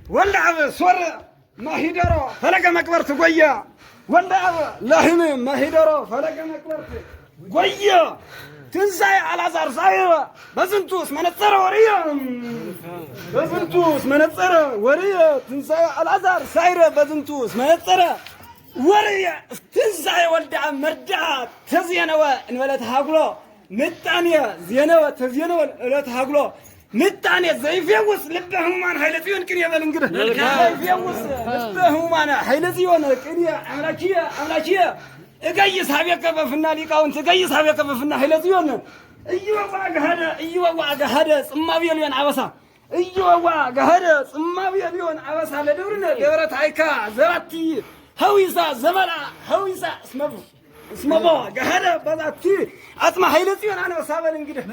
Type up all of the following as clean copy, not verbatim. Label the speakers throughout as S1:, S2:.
S1: ولعب صور ما هيدرو فلق مقبرت قوية ولعب لهن ما هيدرو فلق مقبرت قوية تنسى على زار صايرة بزنتوس منصر وريا بزنتوس منصر وريا تنسى على زار صايرة بزنتوس منصر وريا تنسى ولدع مردع تزينوا إن ولا تهاجلو متانية زينوا تزينوا ولا تهاجلو متانية زي فيوس لبهم مان حيلتيون كنيا بلنقره زي فيوس لبهم مان حيلتيون كنيا أملاكية اقيس هابي كففنا ليقاون تقيس هابي كففنا حيلتيون ايوا واق هذا صما بيليون عبسا ايوا واق هذا صما بيليون عبسا لدورنا دورت هيكا زراتي هويسا زملا هويسا اسمبو هذا بذاتي اسمع حيلتيون انا وسابل انقده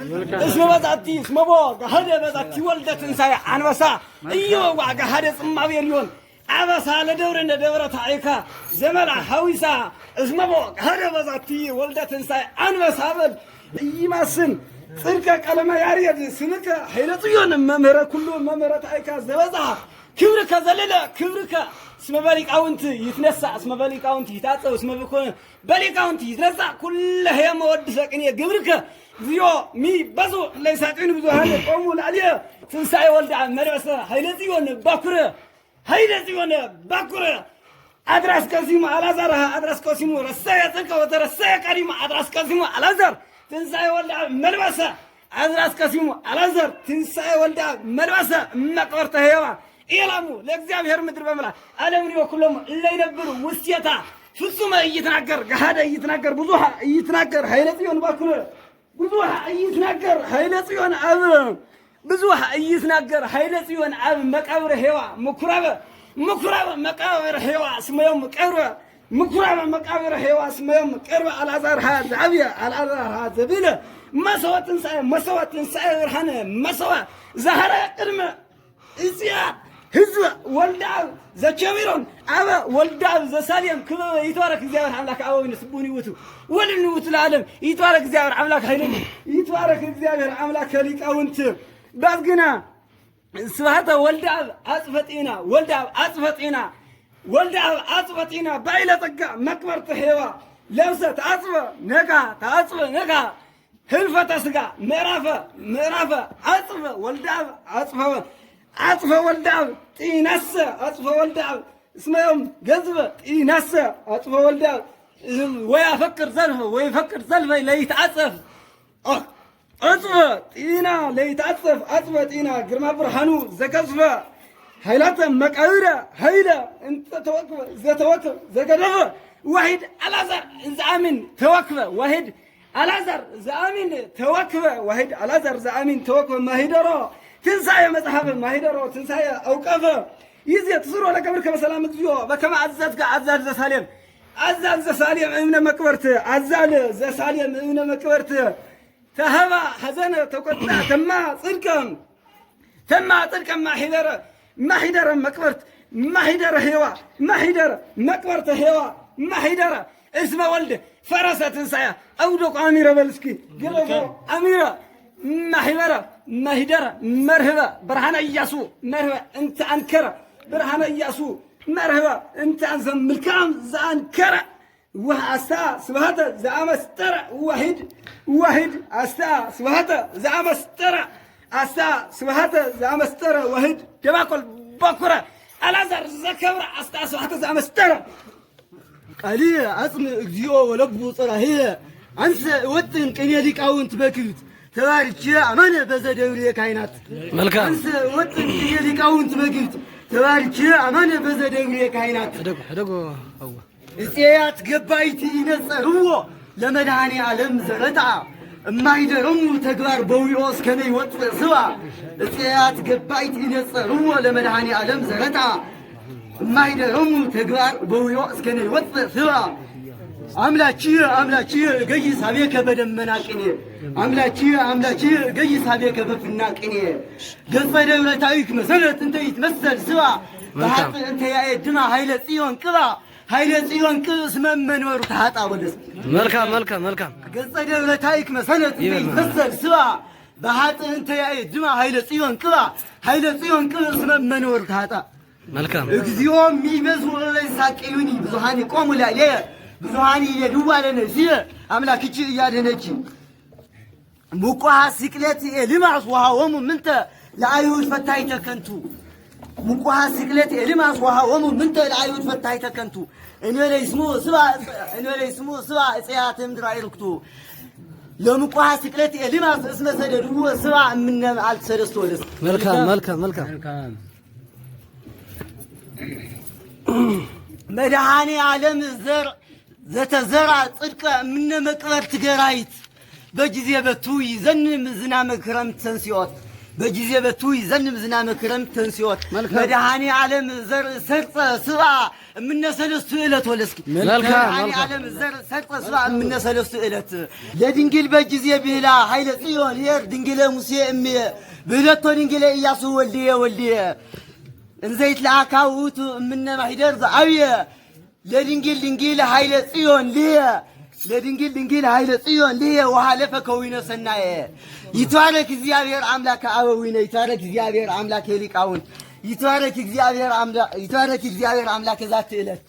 S1: اسمه بذاتي اسمبو هذا بذاتي ولدت انساي انا وسا ايوا واق هذا صما بيليون عبسا لدورنا دورت هيكا زملا هويسا اسمبو هذا بذاتي ولدت انساي انا وسابل يماسن صرك قلم ياريد سنك حيلتيون ممره كله ممره هيكا زبزا كبرك زلله كبرك اسم بالك أونت يتنسى اسم بالك أونت يتعصب اسم بكون بالك أونت يتنسى كل هي مواد سكنية قبرك زيو مي بزو ليس عين بزو هذا قوموا عليه تنسى ولد عن مرسى هيلتيون باكرة أدرس كاسيم على زرها أدرس كاسيم رسايا تلك وترسايا كريم أدرس كاسيم على زر تنسى ولد عن مرسى أدرس كاسيم على زر تنسى ولد عن مرسى مقرته هوا إيلامو لإግዚአብሔር ምድር በመላ ዓለምን ወኩሎም ለይነብሩ ውስየታ ፍጹም እይተናገር ገሃደ እይተናገር ብዙሃ እይተናገር ኃይለ ጽዮን ባክረ ብዙሃ እይተናገር ኃይለ ጽዮን አብ ብዙሃ እይተናገር ኃይለ ጽዮን አብ መቃብር ሄዋ ምኩራበ መቃብር ሄዋ ስመዮም ቀብረ ምኩራበ መቃብር ሄዋ ስመዮም ቀርበ አልዓዛር ሀ ዘዓብየ አልዓዛር ሀ ዘብለ መስዋዕትን ሳይ ብርሃነ መስዋ ዘሃረ ቅድመ إزيا هزوا ولدعو زكبيرون أبا ولدعو زساليم كبا يتوارك زيار عملك أوين سبوني وتو ولن وتو العالم يتوارك زيار عملك هيني يتوارك زيار عملك ليك أو انت بعدنا سبحته ولدعو ولدعو أصفتينا بايلة تقع مكبر تحيوا لوسة تعصف نقا هلفة سقا مرافة عصف ولدعو عصف ولدعو تينس عصف ولدعو اسمه يوم جذبة تينس عصف ولدعو ويفكر زلفه ليتعصف عصف تينا ليتعصف عصف تينا قرما برهانو زكزفة هيلاتا مقاورة هيلا انت توقف زكدفة واحد الازر زامن توقف واحد الازر زامن توقف واحد الازر زامن توقف ما هيدرو تنسايا مذهب ما هيدرو تنسايا اوقفه يزي تصروا لك بركه بسلام تجيو بكما عزاز زساليم ابن مقبرت عزال زساليم ابن مقبرت تهبا حزن تقطع تما صدقم ما حيدر مقبرت ما حيدر هوا ما حيدر مقبرت هوا ما حيدر اسم ولد فرسة تنسايا اودق اميره بلسكي قلبو اميره ما حيدر مرهبه برهان اياسو مرهبه انت انكر برهان اياسو مرهبه انت انزم ملكام زانكر واستا سبهته زامستر واحد استا سبهته زامستر استا سبهته زامستر واحد دباكل بكره الازر زكبر استا سبهته زامستر
S2: قالي عصم اجيو ولبو صرا هي انس وطن قنيه ليقاونت بكبت تبارك يا امانه بزدوري كاينات
S3: ملكام
S2: انس وطن قنيه ليقاونت بكبت تبارك يا امانه بزدوري كاينات
S3: حدقو هو
S2: እስያት ገባይቲ ይነጸርዎ ለመድኃኔ ዓለም ዘረጣ እማይደረሙ ተግባር በዊኦስ ከመይ ወጥዕ ስባ እስያት ገባይቲ ይነጸርዎ ለመድኃኔ ዓለም ዘረጣ እማይደረሙ ተግባር በዊኦስ ከመይ ወጥዕ ስባ አምላቺ ገይስ አቤከ በደመና ቅኔ አምላቺ ገይስ አቤከ በፍና ቅኔ ገጸ ደብረ ታሪክ መሰረት እንተ ይትመሰል ስባ በሐቅ እንተ ያኤድማ ኃይለ ጽዮን ቅባ ኃይለ ጽዮን ቅስ መመንወሩ ታጣ ወደስ
S3: መልካም
S2: ገጸ ደብረ ታሪክ መሰረት ይመሰል ስባ በሐጥ እንተ ያኤድማ ኃይለ ጽዮን ቅስ መመንወሩ ታጣ
S3: መልካም
S2: እግዚኦ ሚበዝው ለሳቀዩኒ ብዙሃን ቆሙ ላይ ብዙሃን ይደዋለነ ሲል አምላክቺ ያደነቺ ሙቋሃ ስቅለት ልማስ ወሃወሙ ምንተ ለአይሁድ ፈታይ ተከንቱ ሙቋሃ ስቅለት ልማስ ወሃወሙ ምንተ ለአይሁድ ፈታይ ተከንቱ እንበለ ይስሙ ስባ እጽያትም ድራይልክቱ ለሙቋሃ ስቅለት ልማስ እስመ ሰደዱ ስባ ምን አልተሰደስቶ ወለስ
S3: መልካም
S2: መድኃኔ ዓለም ዘር ዘተዘራ ጽድቀ ምን መቅበር ትገራይት በጊዜ በቱ ይዘንም ዝናመ ክረምት ተንሲዮት በጊዜ በቱ ይዘንም ዝናመ ክረምት ተንሲዮት መድኃኔ ዓለም ዘር ሰርጸ ስባ ምን ሰለስቱ ዕለት ወለስኪ መድኃኔ ዓለም ዘር ሰርጸ ስባ ምን ሰለስቱ ዕለት ለድንግል በጊዜ ብላ ኃይለ ጽዮን የር ድንግል ሙሴ እም ብለቶ ድንግል ኢያሱ ወልድየ እንዘይት ለአካውቱ ምን ማሂደር ዘአብየ ለድንግል ኃይለ ጽዮን ልየ ለድንግል ኃይለ ጽዮን ልየ ወሃለፈ ከዊነ ሰናየ ይትባረክ እግዚአብሔር አምላከ አበዊነ ይትባረክ እግዚአብሔር አምላከ ሊቃውን ይትባረክ እግዚአብሔር አምላከ ዛት ዕለት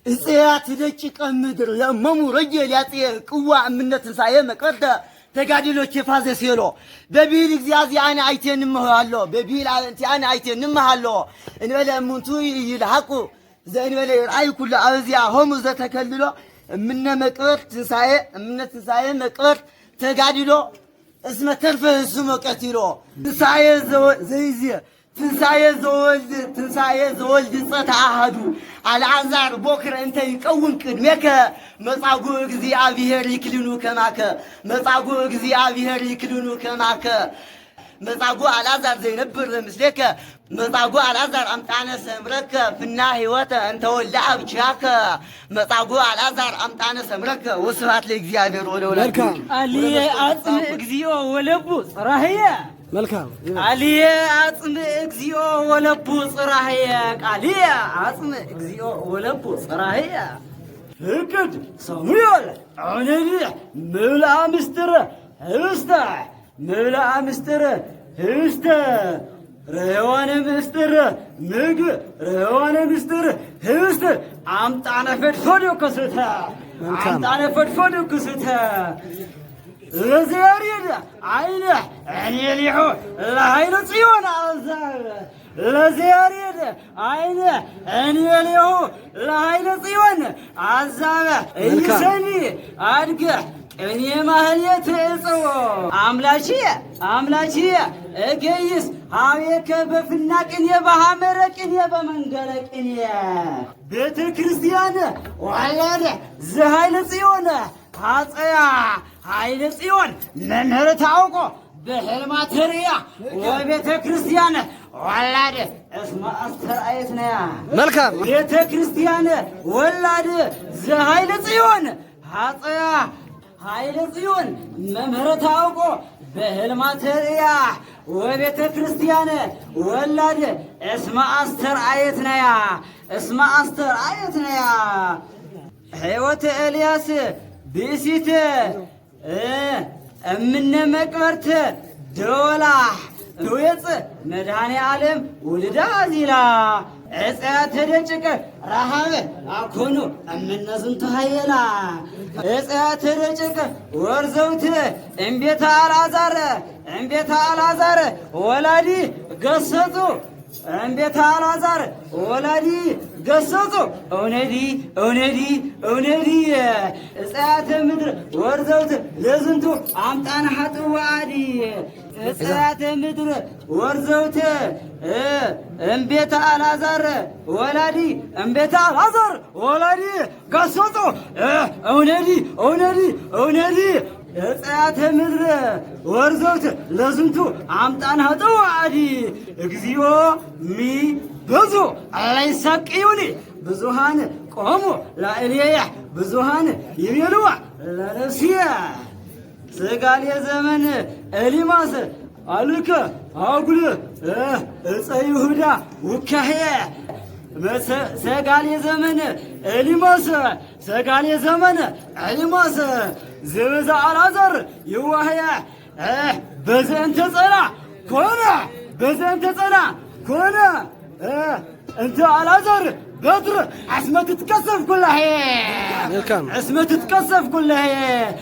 S2: እጽያት ደቂቀ ምድር ለመሙ ረጀል ያጽየ ቅዋ እምነት ትንሣኤ መቅረተ ተጋድሎች የፋዘ ሲሎ በቢል እግዚአብሔር አይተንምሃሎ በቢል አንቲያን አይተንምሃሎ እንበለ ሙንቱ ይልሐቁ ዘእንበለ ራእይ ኩሉ አብዚያ ሆሙ ዘተከልሎ እምነ መቅበር ትንሣኤ መቅበር ተጋድሎ እስመ ተርፈ ህሱም ቀትሎ ትንሣኤ ዘወልድ ጸተአሃዱ አልዓዛር ቦክረ እንተ ይቀውም ቅድሜከ መጻጉዕ እግዚአብሔር ይክልኑ ከማከ መጻጉዕ እግዚአብሔር ይክልኑ ከማከ መጻጉዕ አልዓዛር ዘይነብር ምስሌከ መጻጉዕ አልዓዛር አምጣነ ሰምረከ ፍና ህይወተ እንተ ወልደ አብቻከ መጻጉዕ አልዓዛር አምጣነ ሰምረከ ወስብሐት ለእግዚአብሔር ወለወላዲቱ
S1: አልየ አጽም እግዚኦ ወለቡ ጽራህየ
S3: መልካም
S1: አልየ አጽም እግዚኦ ወለቡ ጽራህየ ቃልየ አጽም እግዚኦ ወለቡ ጽራህየ ፍቅድ ሰሙኤል ዐነኒ ምብልአ ምስጢር ህብስተ ምብልአ ምስጢር ህብስተ ረዋነ ምስጢር ምግብ ረዋነ ምስጢር ህብስተ አምጣነ ፈድፈዶ ከስተ አምጣነ ፈድፈዶ ከስተ ለዘያሪድ አይነ እኔ ሊሆ ለኃይለ ጽዮን አዛብ ለዘያሪድ አይነ እኔ ሊሆ ለኃይለ ጽዮን አዛብ ይሰኒ አድገ ቅኔ ማህሌት እጽዎ አምላችየ እገይስ ሀቤከ በፍና ቅኔ በሐመረ ቅኔ በመንገረ ቅኔ ቤተ ክርስቲያን ዋላደ ዘኃይለ ጽዮን ሐፀያ ኃይለ ጽዮን መምህር ታውቆ በሕልማትርያ ወቤተ ክርስቲያን ወላድ እስመ አስተርአየት ነያ
S3: መልካም
S1: ቤተ ክርስቲያን ወላድ ዘኃይለ ጽዮን ሐፀያ ኃይለ ጽዮን መምህር ታውቆ በሕልማትርያ ወቤተ ክርስቲያን ወላድ እስመ አስተርአየት ነያ ሕይወተ ኤልያስ ብእሲት እምነ መቅበርት ደወላህ ድዌጽ መድኃኔ ዓለም ውልዳ ዚላ እጽያተ ደጭቅ ረሃብ አኮኑ እምነ ዝንቱ ሀየላ እጽያተ ደጭቅ ወርዘውት እምቤተ አልዓዛር ወላዲ ገሰጹ እምቤተ አልዓዛር ወላዲ ገሰጹ እውነዲ እጽያተ ምድር ወርዘውት ለዝንቱ አምጣነ ሀጥዋዲ እጽያተ ምድር ወርዘውት እምቤተ አልዓዛር ወላዲ ገሰጹ እውነዲ እጽያተ ምድር ወርዘውት ለዝንቱ አምጣነ ሀጥዋዲ እግዚኦ ሚ ብዙ አላይሳቅዩኒ ብዙሃን ቆሙ ላዕሌየ ብዙሃን ይቤልዋ ለነፍስየ ስጋሌ ዘመን ኤሊማስ አልከ አጉል እፀ ይሁዳ ውካሄ ሰጋሌ ዘመን ኤሊማስ ዘበዛ አልዓዛር ይዋህየ በዘንተ ጸና ኮነ በዘንተ ጸና كونا انت الازهر بدر عصمة تتكسف كلها هي
S3: ملكم
S1: عصمة تتكسف كلها هي